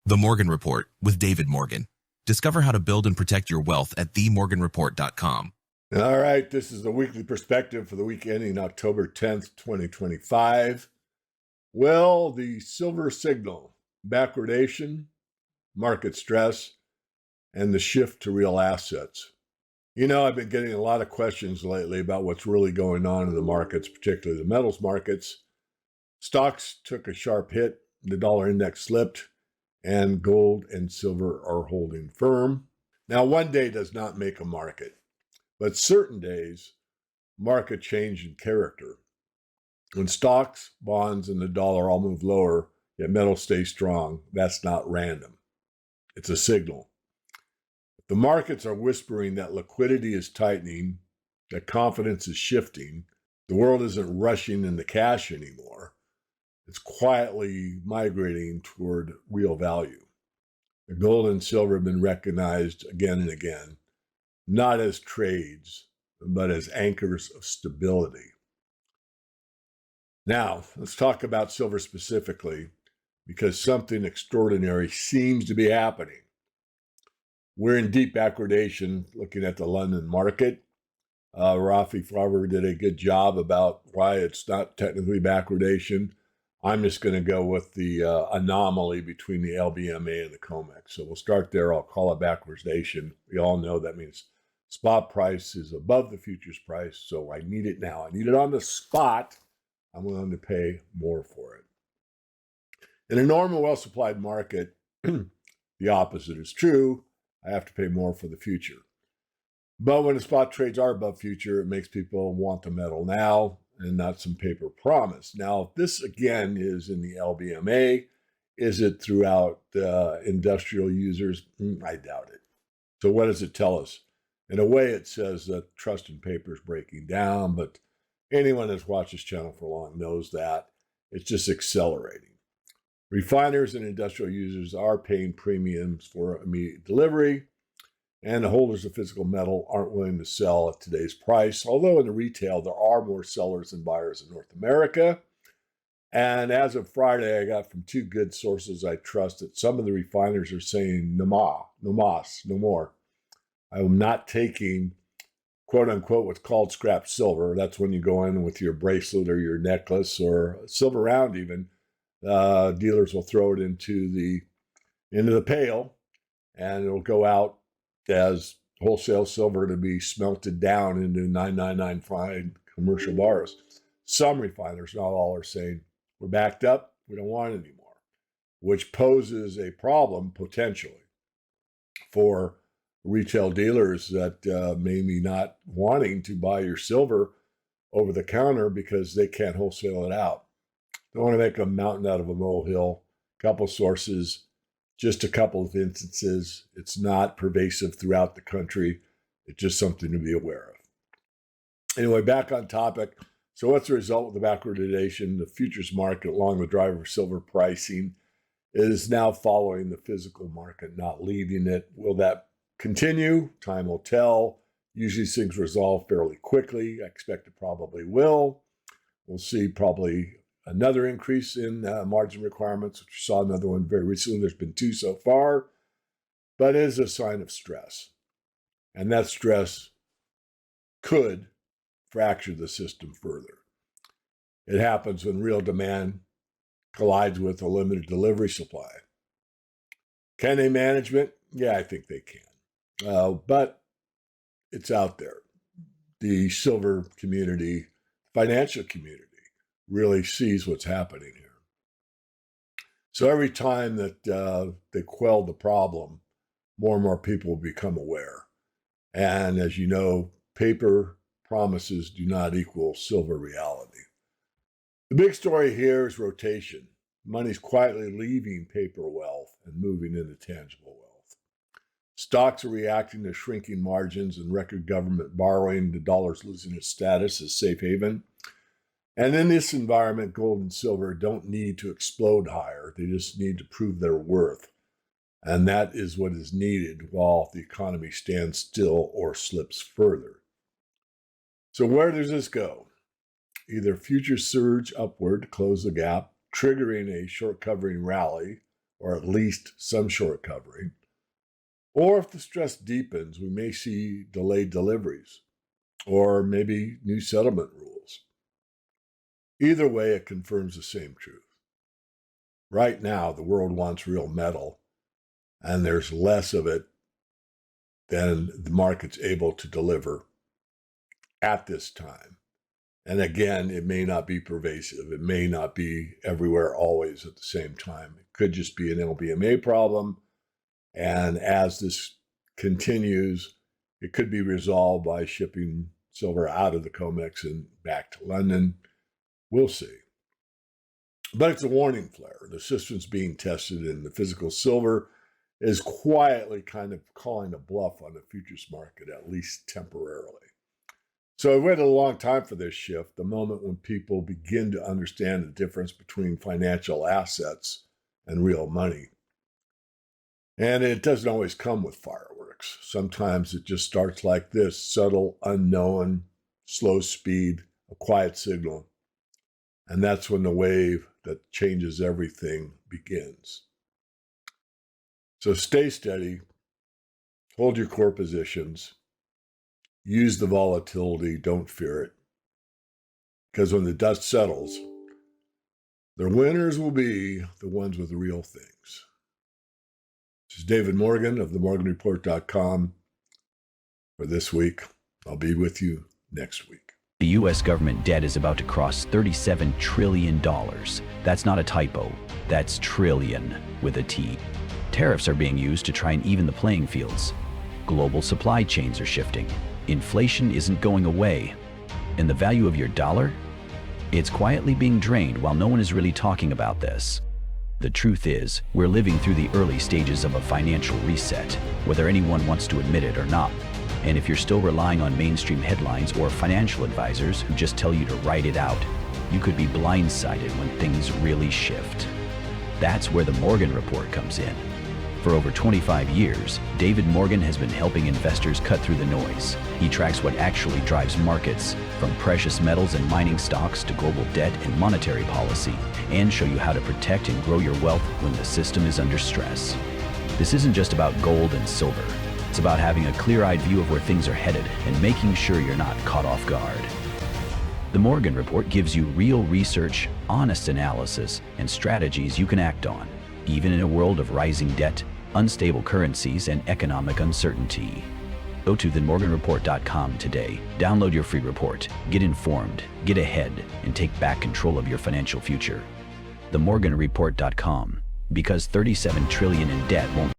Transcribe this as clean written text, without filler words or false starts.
The Morgan Report with David Morgan. Discover how to build and protect your wealth at themorganreport.com. All right, this is the weekly perspective for the week ending October 10th, 2025. Well, the silver signal, backwardation, market stress, and the shift to real assets. You know, I've been getting a lot of questions lately about what's really going on in the markets, particularly the metals markets. Stocks took a sharp hit, the dollar index slipped, and gold and silver are holding firm. Now, one day does not make a market, but certain days market change in character. When stocks, bonds, and the dollar all move lower, yet metals stay strong, that's not random. It's a signal. The markets are whispering that liquidity is tightening, that confidence is shifting, the world isn't rushing into cash anymore. It's quietly migrating toward real value. The gold and silver have been recognized again and again, not as trades, but as anchors of stability. Now, let's talk about silver specifically, because something extraordinary seems to be happening. We're in deep backwardation looking at the London market. Rafi Farber did a good job about why it's not technically backwardation. I'm just going to go with the anomaly between the LBMA and the COMEX. So we'll start there. I'll call it backwardation. We all know that means spot price is above the futures price, so I need it now. I need it on the spot. I'm willing to pay more for it. In a normal, well-supplied market, the opposite is true. I have to pay more for the future. But when the spot trades are above future, it makes people want the metal now and not some paper promise. Now, this again is in the LBMA. Is it throughout industrial users? I doubt it. So what does it tell us? In a way, it says that trust in paper is breaking down, but anyone that's watched this channel for long knows that. It's just accelerating. Refiners and industrial users are paying premiums for immediate delivery, and the holders of physical metal aren't willing to sell at today's price, although in the retail, there are more sellers than buyers in North America. And as of Friday, I got from two good sources I trust that some of the refiners are saying, no more. I am not taking, quote unquote, what's called scrap silver. That's when you go in with your bracelet or your necklace or a silver round even. Dealers will throw it into the pail, and it'll go out as wholesale silver to be smelted down into 999 fine commercial bars. Some refiners, not all, are saying, we're backed up, we don't want it anymore, which poses a problem potentially for retail dealers that may be not wanting to buy your silver over the counter because they can't wholesale it out. Don't want to make a mountain out of a molehill. Couple sources, just a couple of instances. It's not pervasive throughout the country. It's just something to be aware of. Anyway, back on topic. So what's the result of the backwardation? The futures market, along with driver silver pricing, is now following the physical market, not leading it. Will that continue? Time will tell. Usually things resolve fairly quickly. I expect it probably will. We'll see probably another increase in margin requirements, which we saw another one very recently. There's been two so far, but it is a sign of stress. And that stress could fracture the system further. It happens when real demand collides with a limited delivery supply. Can they manage it? Yeah, I think they can. But it's out there. The silver community, financial community, really sees what's happening here. So every time that they quell the problem, more and more people will become aware. And as you know, paper promises do not equal silver reality. The big story here is rotation. Money's quietly leaving paper wealth and moving into tangible wealth. Stocks are reacting to shrinking margins and record government borrowing. The dollar's losing its status as safe haven. And in this environment, gold and silver don't need to explode higher. They just need to prove their worth. And that is what is needed while the economy stands still or slips further. So where does this go? Either futures surge upward to close the gap, triggering a short covering rally, or at least some short covering. Or if the stress deepens, we may see delayed deliveries or maybe new settlement rules. Either way, it confirms the same truth. Right now, the world wants real metal, and there's less of it than the market's able to deliver at this time. And again, it may not be pervasive. It may not be everywhere always at the same time. It could just be an LBMA problem. And as this continues, it could be resolved by shipping silver out of the COMEX and back to London. We'll see. But it's a warning flare. The system's being tested, and the physical silver is quietly kind of calling a bluff on the futures market, at least temporarily. So I waited a long time for this shift, the moment when people begin to understand the difference between financial assets and real money. And it doesn't always come with fireworks. Sometimes it just starts like this: subtle, unknown, slow speed, a quiet signal. And that's when the wave that changes everything begins. So stay steady, hold your core positions, use the volatility, don't fear it. Because when the dust settles, the winners will be the ones with the real things. This is David Morgan of themorganreport.com for this week. I'll be with you next week. The U.S. government debt is about to cross $37 trillion. That's not a typo. That's trillion with a T. Tariffs are being used to try and even the playing fields. Global supply chains are shifting. Inflation isn't going away. And the value of your dollar? It's quietly being drained while no one is really talking about this. The truth is, we're living through the early stages of a financial reset, whether anyone wants to admit it or not. And if you're still relying on mainstream headlines or financial advisors who just tell you to write it out, you could be blindsided when things really shift. That's where the Morgan Report comes in. For over 25 years, David Morgan has been helping investors cut through the noise. He tracks what actually drives markets, from precious metals and mining stocks to global debt and monetary policy, and show you how to protect and grow your wealth when the system is under stress. This isn't just about gold and silver. It's about having a clear-eyed view of where things are headed and making sure you're not caught off guard. The Morgan Report gives you real research, honest analysis, and strategies you can act on, even in a world of rising debt, unstable currencies, and economic uncertainty. Go to themorganreport.com today, download your free report, get informed, get ahead, and take back control of your financial future. Themorganreport.com, because $37 trillion in debt won't